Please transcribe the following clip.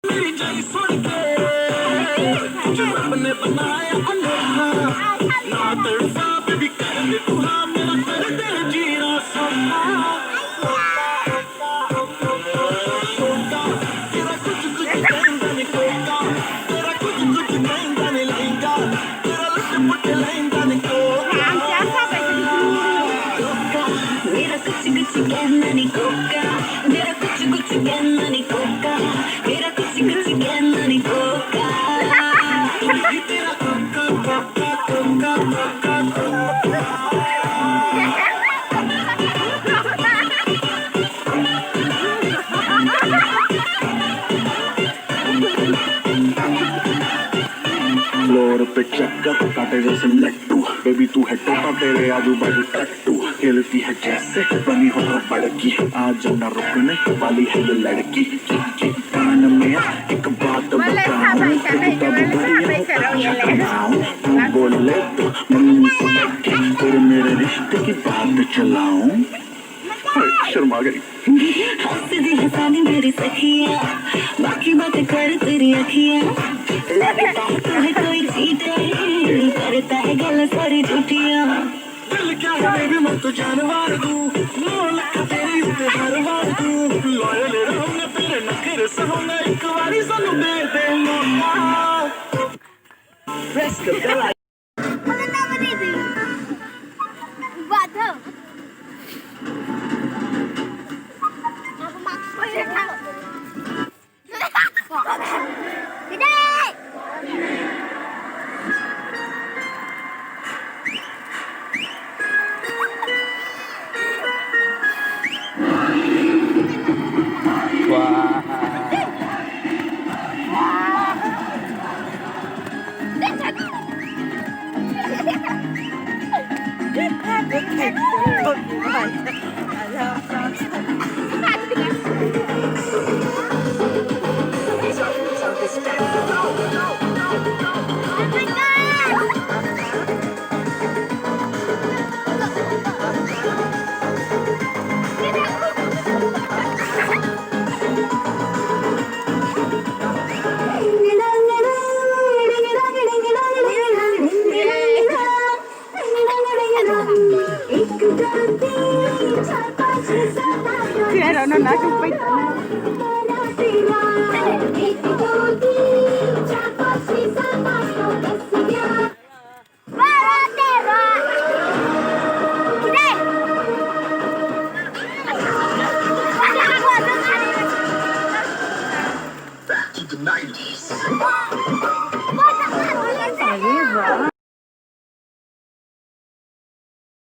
मेरी जाई सुन के जो रब ने बनाया अनोखा ना तड़पा बेबी कर दे तू हाँ मेरा कर दे जीना सौखा तेरा कुछ कुछ कहना नहीं कोका तेरा कुछ कुछ कहना नहीं लहंगा तेरा लुट पुट लहंगा नहीं कोका मेरा कुछ कुछ कहना नहीं कोका मेरा कुछ कुछ कहना नहीं कोका मेरा कुछ कुछ कहना नहीं कोका तेरा Coca Coca Coca Coca floor पे चक्कर काटे जैसे लट्टू बेबी तू है टोटा तेरे आजू बाजू टट्टू खेलती है जैसे बनी हो बड़की आज न रुकने वाली है ये लड़की कान में एक बात बताऊं तू बोल ले तो मम्मी को लेके फिर मेरे रिश्ते की बात चलाऊं शर्मा गई हंसती हंसानी मेरी सखिया बाकी बातें कर तेरी अखियां लगता है तू है कोई चीटर करता है गलत सारी झूठियां दिल क्या है बेबी मैं तो जानवर दूं नो लगा तेरी उसे हर बार दूं लॉयल रहूंगा तेरे नखरे सहूंगा एक बारी सानू दे दे मौका प्रेस द बेल मला नाव नाही दे वाधव अब मागं पहिले ठेव Pero no nada que Back to the 90s.